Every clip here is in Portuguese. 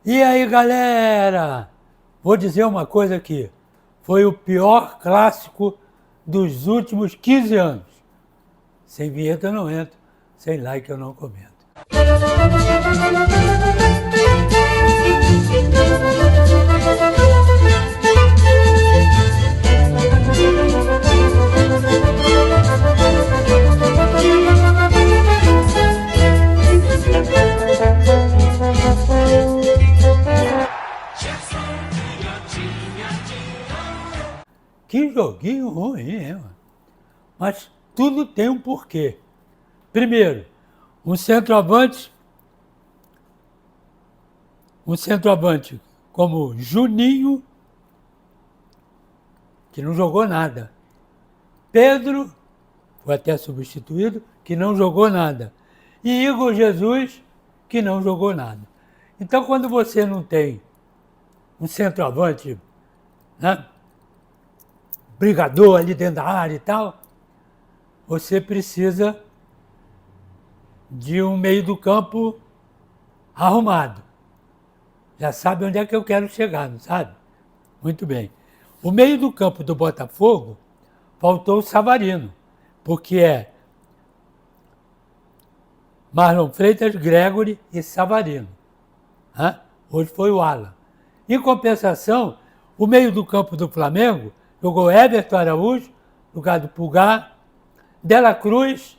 E aí, galera? Vou dizer uma coisa aqui. Foi o pior clássico dos últimos 15 anos. Sem vinheta eu não entro, sem like eu não comento. Que joguinho ruim, hein, mano? Mas tudo tem um porquê. Primeiro, um centroavante como Juninho, que não jogou nada. Pedro, foi até substituído, que não jogou nada. E Igor Jesus, que não jogou nada. Então, quando você não tem um centroavante, né, brigador ali dentro da área e tal, você precisa de um meio do campo arrumado. Já sabe onde é que eu quero chegar, não sabe? Muito bem. O meio do campo do Botafogo faltou o Savarino, porque é Marlon Freitas, Gregory e Savarino. Hoje foi o Alan. Em compensação, o meio do campo do Flamengo jogou Everton Araújo, no lugar do Pulgar, Dela Cruz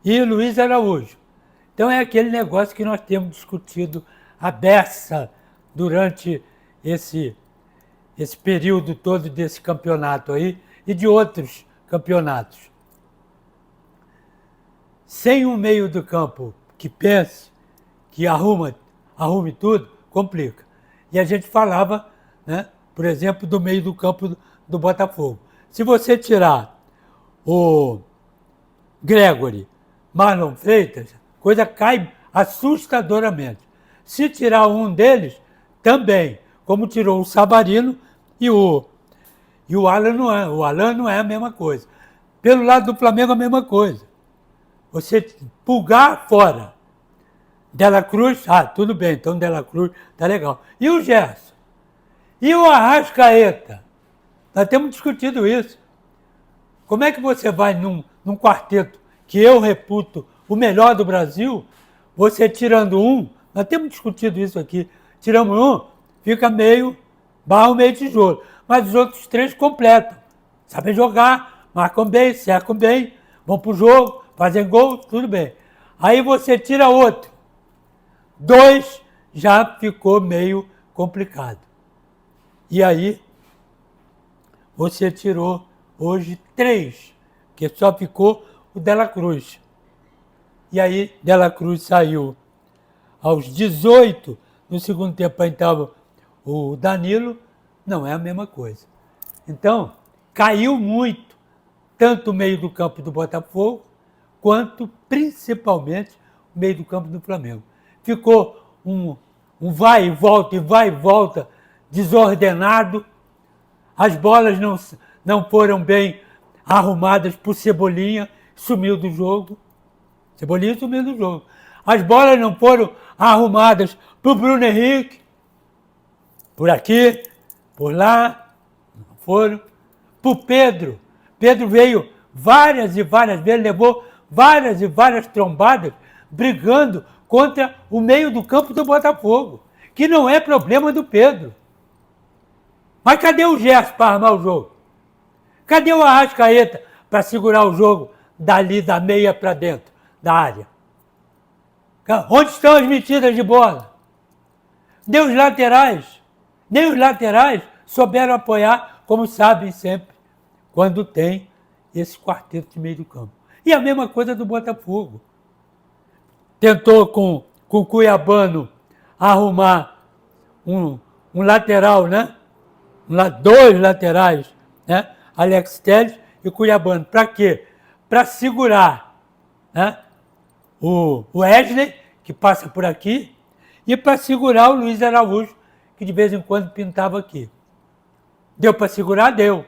e Luiz Araújo. Então é aquele negócio que nós temos discutido a beça durante esse período todo desse campeonato aí e de outros campeonatos. Sem um meio do campo que pense, que arrume tudo, complica. E a gente falava, né, por exemplo, do meio do campo do Botafogo. Se você tirar o Gregory, Marlon Freitas, coisa cai assustadoramente. Se tirar um deles, também, como tirou o Savarino e o Alan não é. O Alan não é a mesma coisa. Pelo lado do Flamengo, a mesma coisa. Você Pulgar fora. Dela Cruz, tudo bem, então Dela Cruz tá legal. E o Gerson? E o Arrascaeta? Nós temos discutido isso. Como é que você vai num quarteto que eu reputo o melhor do Brasil, você tirando um, nós temos discutido isso aqui, tiramos um, fica meio tijolo. Mas os outros três completam. Sabem jogar, marcam bem, cercam bem, vão pro jogo, fazem gol, tudo bem. Aí você tira outro. 2 já ficou meio complicado. E aí você tirou hoje 3, que só ficou o Dela Cruz. E aí Dela Cruz saiu aos 18, no segundo tempo entrava o Danilo, não é a mesma coisa. Então, caiu muito, tanto o meio do campo do Botafogo, quanto principalmente o meio do campo do Flamengo. Ficou um vai e volta desordenado, as bolas não foram bem arrumadas por Cebolinha, sumiu do jogo. Cebolinha sumiu do jogo. As bolas não foram arrumadas para o Bruno Henrique, por aqui, por lá, não foram. Para o Pedro. Pedro veio várias e várias vezes, levou várias e várias trombadas, brigando contra o meio do campo do Botafogo, que não é problema do Pedro. Mas cadê o Gerson para armar o jogo? Cadê o Arrascaeta para segurar o jogo dali da meia para dentro da área? Onde estão as metidas de bola? Nem os laterais souberam apoiar, como sabem sempre, quando tem esse quarteto de meio do campo. E a mesma coisa do Botafogo. Tentou com o Cuiabano arrumar um lateral, né? 2 laterais, né? Alex Telles e Cuiabano. Para quê? Para segurar, né, o Wesley, que passa por aqui, e para segurar o Luiz Araújo, que de vez em quando pintava aqui. Deu para segurar? Deu.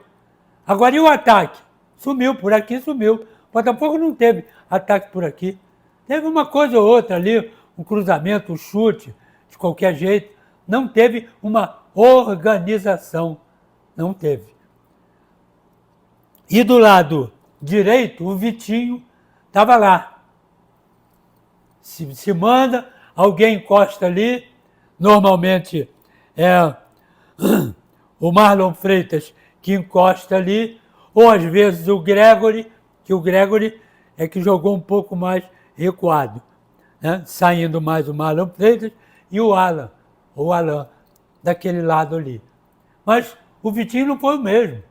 Agora e o ataque? Sumiu, por aqui sumiu. O Botafogo não teve ataque por aqui. Teve uma coisa ou outra ali, um cruzamento, um chute de qualquer jeito. Não teve uma organização. Não teve. E do lado direito, o Vitinho estava lá. Se manda, alguém encosta ali, normalmente é o Marlon Freitas que encosta ali, ou às vezes o Gregory, que o Gregory é que jogou um pouco mais recuado, né? Saindo mais o Marlon Freitas e o Alan, daquele lado ali. Mas o Vitinho não foi o mesmo,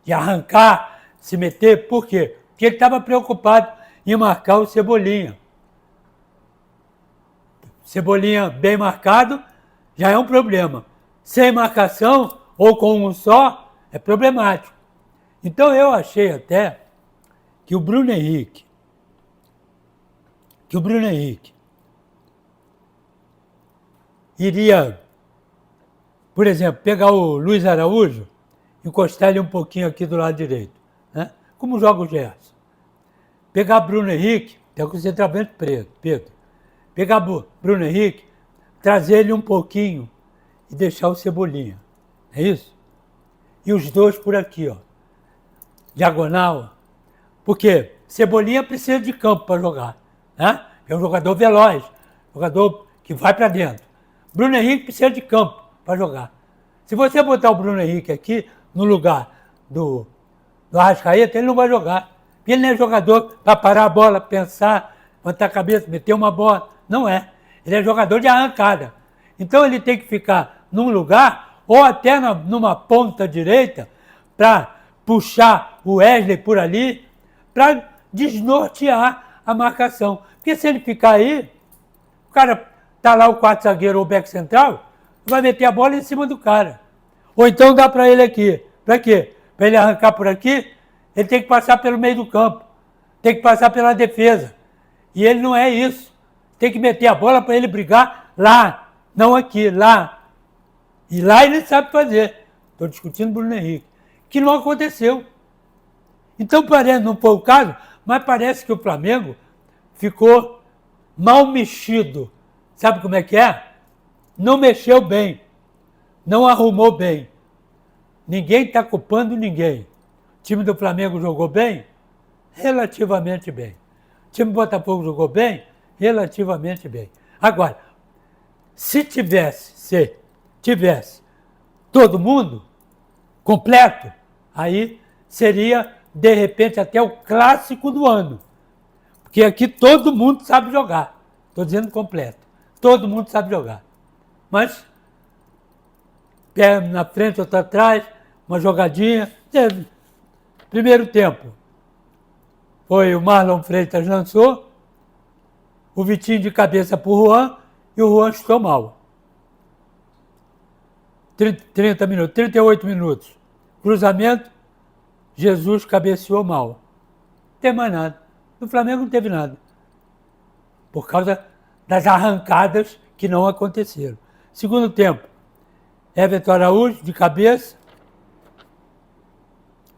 de arrancar, se meter, por quê? Porque ele estava preocupado em marcar o Cebolinha. Cebolinha bem marcado já é um problema. Sem marcação ou com um só é problemático. Então eu achei até que o Bruno Henrique iria, por exemplo, pegar o Luiz Araújo, encostar ele um pouquinho aqui do lado direito, né? Como joga o Gerson. Pegar Bruno Henrique, até com o centroavante Pedro. Pegar Bruno Henrique, trazer ele um pouquinho e deixar o Cebolinha. É isso? E os dois por aqui, ó. Diagonal. Porque Cebolinha precisa de campo para jogar, né? É um jogador veloz, jogador que vai para dentro. Bruno Henrique precisa de campo para jogar. Se você botar o Bruno Henrique aqui no lugar do Arrascaeta, ele não vai jogar. Ele não é jogador para parar a bola, pensar, levantar a cabeça, meter uma bola. Não é. Ele é jogador de arrancada. Então ele tem que ficar num lugar, ou até numa ponta direita, para puxar o Wesley por ali, para desnortear a marcação. Porque se ele ficar aí, o cara tá lá o quarto zagueiro ou o back central, vai meter a bola em cima do cara. Ou então dá para ele aqui. Para quê? Para ele arrancar por aqui, ele tem que passar pelo meio do campo. Tem que passar pela defesa. E ele não é isso. Tem que meter a bola para ele brigar lá, não aqui, lá. E lá ele sabe fazer. Estou discutindo Bruno Henrique. Que não aconteceu. Então parece, não foi o caso, mas parece que o Flamengo ficou mal mexido. Sabe como é que é? Não mexeu bem. Não arrumou bem. Ninguém está culpando ninguém. O time do Flamengo jogou bem? Relativamente bem. O time do Botafogo jogou bem? Relativamente bem. Agora, se tivesse todo mundo completo, aí seria, de repente, até o clássico do ano. Porque aqui todo mundo sabe jogar. Estou dizendo completo. Todo mundo sabe jogar. Mas, pé na frente, outro atrás, uma jogadinha. Primeiro tempo, foi o Marlon Freitas lançou, o Vitinho de cabeça para o Juan, e o Juan chutou mal. 30 minutos, 38 minutos. Cruzamento, Jesus cabeceou mal. Não tem mais nada. No Flamengo não teve nada. Por causa das arrancadas que não aconteceram. Segundo tempo, Everton Araújo de cabeça,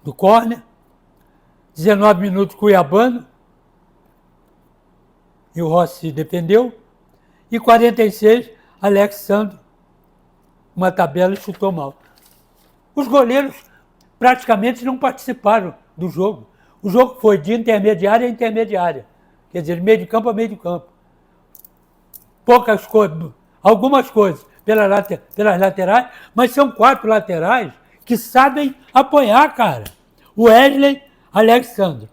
do córner. 19 minutos Cuiabano. E o Rossi defendeu. E 46, Alexandre, uma tabela e chutou mal. Os goleiros praticamente não participaram do jogo. O jogo foi de intermediária a intermediária. Quer dizer, meio de campo a meio de campo. Poucas coisas, algumas coisas pelas laterais, mas são 4 laterais que sabem apoiar, cara. O Wesley, Alexandre,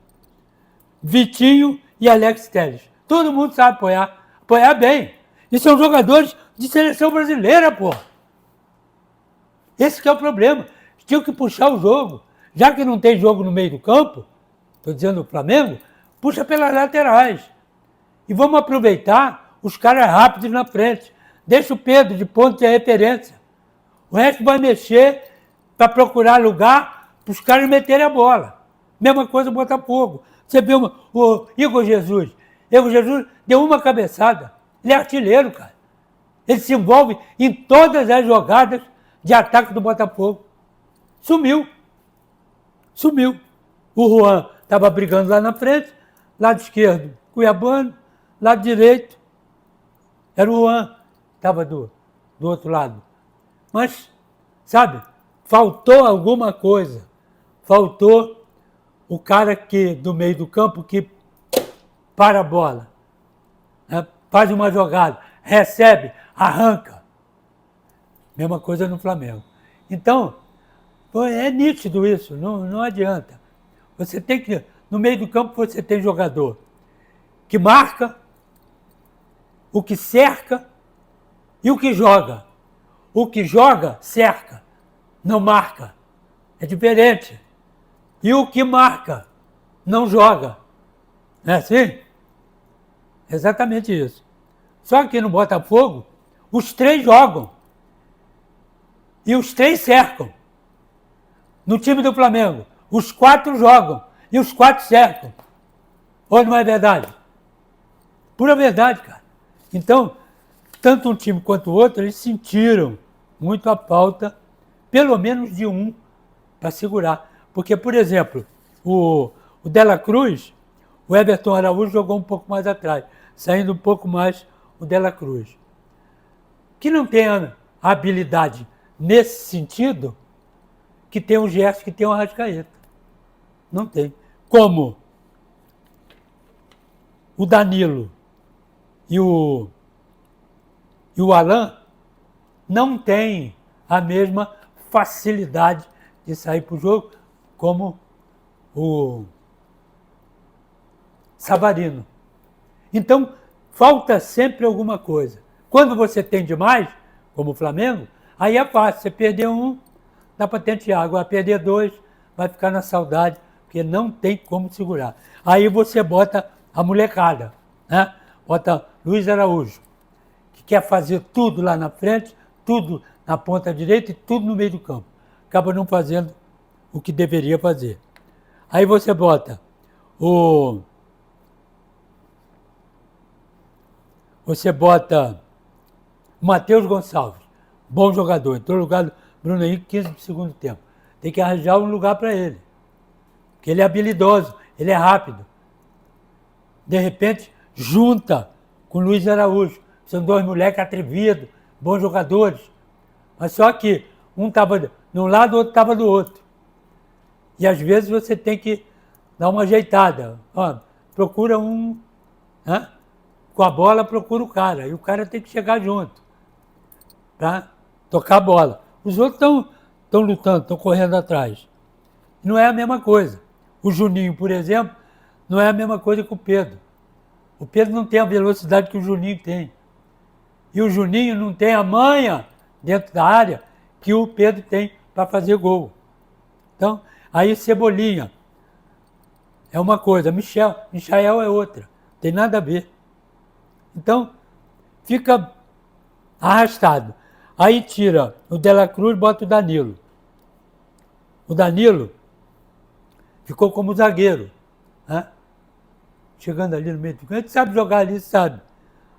Vitinho e Alex Telles. Todo mundo sabe apoiar bem. E são jogadores de seleção brasileira, pô. Esse que é o problema. Tinham que puxar o jogo. Já que não tem jogo no meio do campo, estou dizendo o Flamengo, puxa pelas laterais. E vamos aproveitar os caras rápidos na frente. Deixa o Pedro de ponto de referência. O resto vai mexer para procurar lugar para os caras meterem a bola. Mesma coisa o Botafogo. Você viu o Igor Jesus. Igor Jesus deu uma cabeçada. Ele é artilheiro, cara. Ele se envolve em todas as jogadas de ataque do Botafogo. Sumiu. O Juan estava brigando lá na frente, lado esquerdo, Cuiabano, lado direito, era o Juan. estava do outro lado. Mas, sabe, faltou alguma coisa. Faltou o cara que do meio do campo que para a bola, né? Faz uma jogada, recebe, arranca. Mesma coisa no Flamengo. Então, é nítido isso, não adianta. Você tem que, no meio do campo você tem jogador que marca, o que cerca e o que joga. O que joga, cerca, não marca. É diferente. E o que marca, não joga. Não é assim? Exatamente isso. Só que no Botafogo, os três jogam. E os três cercam. No time do Flamengo, os quatro jogam. E os quatro cercam. Ou não é verdade? Pura verdade, cara. Então, tanto um time quanto o outro, eles sentiram muito a falta, pelo menos de um, para segurar. Porque, por exemplo, o Dela Cruz, o Everton Araújo jogou um pouco mais atrás, saindo um pouco mais o Dela Cruz. Que não tem a habilidade nesse sentido, que tem o Gerson, que tem o Arrascaeta. Não tem. Como o Danilo e o Alan não têm a mesma facilidade de sair para o jogo como o Savarino. Então, falta sempre alguma coisa. Quando você tem demais, como o Flamengo, aí é fácil. Você perder um, dá para tentear. Agora, perder dois, vai ficar na saudade, porque não tem como segurar. Aí você bota a molecada, né? Bota Luiz Araújo, que quer fazer tudo lá na frente, tudo na ponta direita e tudo no meio do campo. Acaba não fazendo o que deveria fazer. Aí você bota o Matheus Gonçalves, bom jogador, entrou no lugar do Bruno Henrique 15 do segundo tempo. Tem que arranjar um lugar para ele, porque ele é habilidoso, ele é rápido. De repente, junta com o Luiz Araújo. São dois moleques atrevidos, bons jogadores. Mas só que um estava de um lado, o outro estava do outro. E às vezes você tem que dar uma ajeitada. Ó, procura um, né? Com a bola procura o cara. E o cara tem que chegar junto para tocar a bola. Os outros estão lutando, estão correndo atrás. Não é a mesma coisa. O Juninho, por exemplo, não é a mesma coisa que o Pedro. O Pedro não tem a velocidade que o Juninho tem. E o Juninho não tem a manha dentro da área que o Pedro tem para fazer gol. Então, aí Cebolinha é uma coisa, Michael é outra. Tem nada a ver. Então, fica arrastado. Aí tira o Dela Cruz e bota o Danilo. O Danilo ficou como zagueiro, né? Chegando ali no meio do campo. Ele sabe jogar ali, sabe.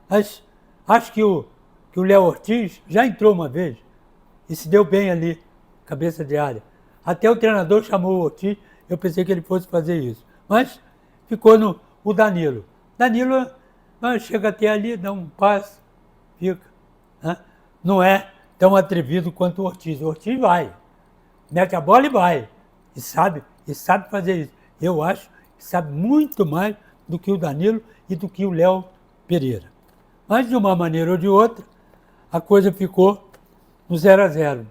Mas acho que o Léo Ortiz já entrou uma vez e se deu bem ali, cabeça de área. Até o treinador chamou o Ortiz, eu pensei que ele fosse fazer isso. Mas ficou o Danilo. Danilo chega até ali, dá um passe, fica. Né? Não é tão atrevido quanto o Ortiz. O Ortiz vai, mete a bola e vai. E sabe fazer isso. Eu acho que sabe muito mais do que o Danilo e do que o Léo Pereira. Mas, de uma maneira ou de outra, a coisa ficou no 0-0.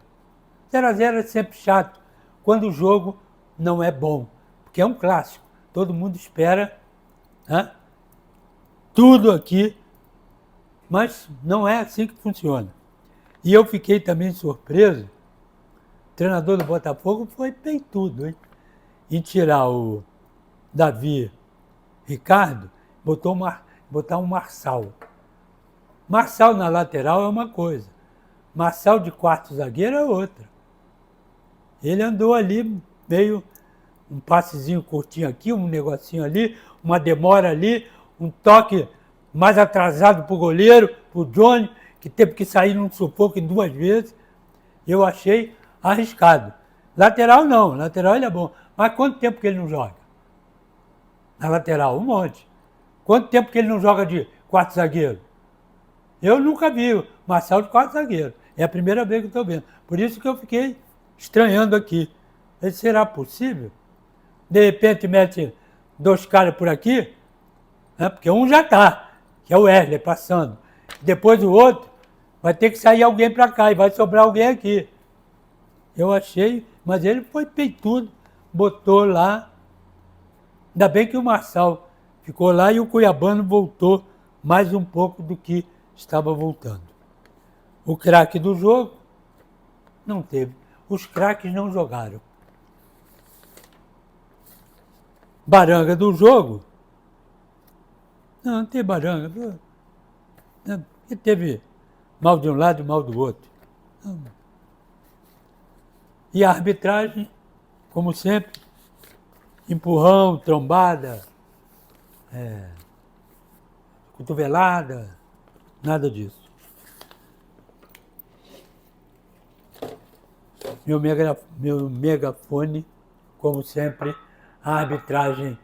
0-0 é sempre chato quando o jogo não é bom, porque é um clássico. Todo mundo espera, né, tudo aqui, mas não é assim que funciona. E eu fiquei também surpreso, o treinador do Botafogo foi bem tudo, hein? Em tirar o Davi Ricardo, botar um Marçal. Marçal na lateral é uma coisa, Marçal de quarto zagueiro é outra. Ele andou ali, veio um passezinho curtinho aqui, um negocinho ali, uma demora ali, um toque mais atrasado para o goleiro, para o Johnny, que teve que sair num sufoco em 2 vezes. Eu achei arriscado. Lateral não, lateral ele é bom. Mas quanto tempo que ele não joga? Na lateral, um monte. Quanto tempo que ele não joga de quarto zagueiro? Eu nunca vi o Marçal de quarto zagueiro. É a primeira vez que estou vendo. Por isso que eu fiquei estranhando aqui. Será possível? De repente mete 2 caras por aqui, né? Porque um já está, que é o Wesley passando. Depois o outro, vai ter que sair alguém para cá e vai sobrar alguém aqui. Eu achei, mas ele foi peitudo, botou lá. Ainda bem que o Marçal ficou lá e o Cuiabano voltou mais um pouco do que estava voltando. O craque do jogo não teve. Os craques não jogaram. Baranga do jogo? Não tem baranga. E teve mal de um lado e mal do outro. E a arbitragem, como sempre, empurrão, trombada, cotovelada, nada disso. Meu megafone, como sempre, a arbitragem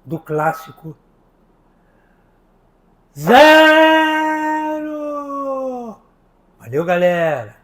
do clássico. 0! Valeu, galera!